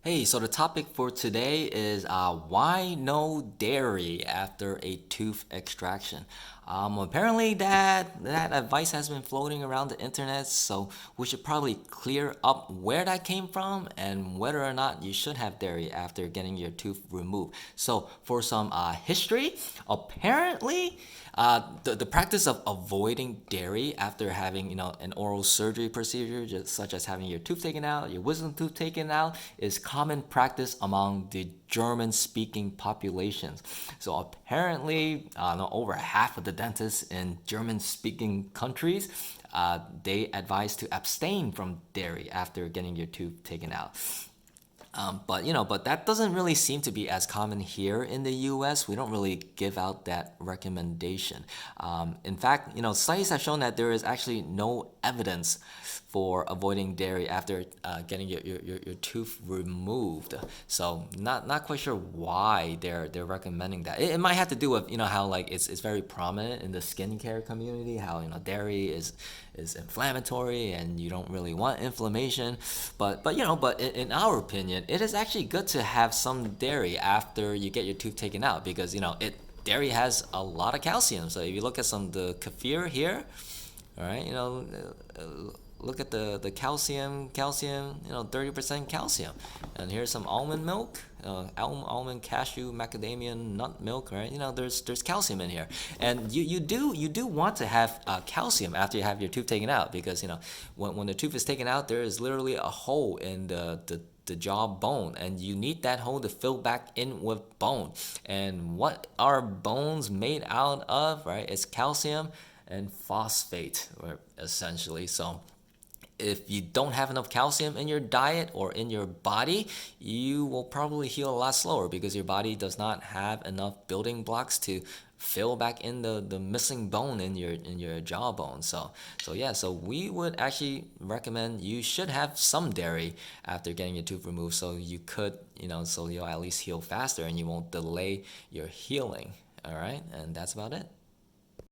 Hey, so the topic for today is why no dairy after a tooth extraction. Apparently that advice has been floating around the internet, so we should probably clear up where that came from and whether or not you should have dairy after getting your tooth removed. So for some history, apparently the practice of avoiding dairy after having an oral surgery procedure, just such as having your tooth taken out, your wisdom tooth taken out, is common practice among the German-speaking populations. So apparently, over half of the dentists in German-speaking countries, they advise to abstain from dairy after getting your tooth taken out. But that doesn't really seem to be as common here in the U.S. We don't really give out that recommendation. In fact, studies have shown that there is actually no evidence for avoiding dairy after getting your tooth removed. So not quite sure why they're recommending that. It might have to do with how like it's very prominent in the skincare community. How dairy is inflammatory and you don't really want inflammation. But in our opinion, it is actually good to have some dairy after you get your tooth taken out because dairy has a lot of calcium. So if you look at some of the kefir here, all right, look at the calcium, 30% calcium. And here's some almond milk, almond, cashew, macadamia nut milk, right? There's calcium in here. And you do want to have calcium after you have your tooth taken out because when the tooth is taken out, there is literally a hole in the jaw bone, and you need that hole to fill back in with bone. And what are bones made out of, right? It's calcium and phosphate, essentially. So if you don't have enough calcium in your diet or in your body, you will probably heal a lot slower because your body does not have enough building blocks to fill back in the missing bone in your jawbone. So we would actually recommend you should have some dairy after getting your tooth removed so you could, so you'll at least heal faster and you won't delay your healing. All right, and that's about it.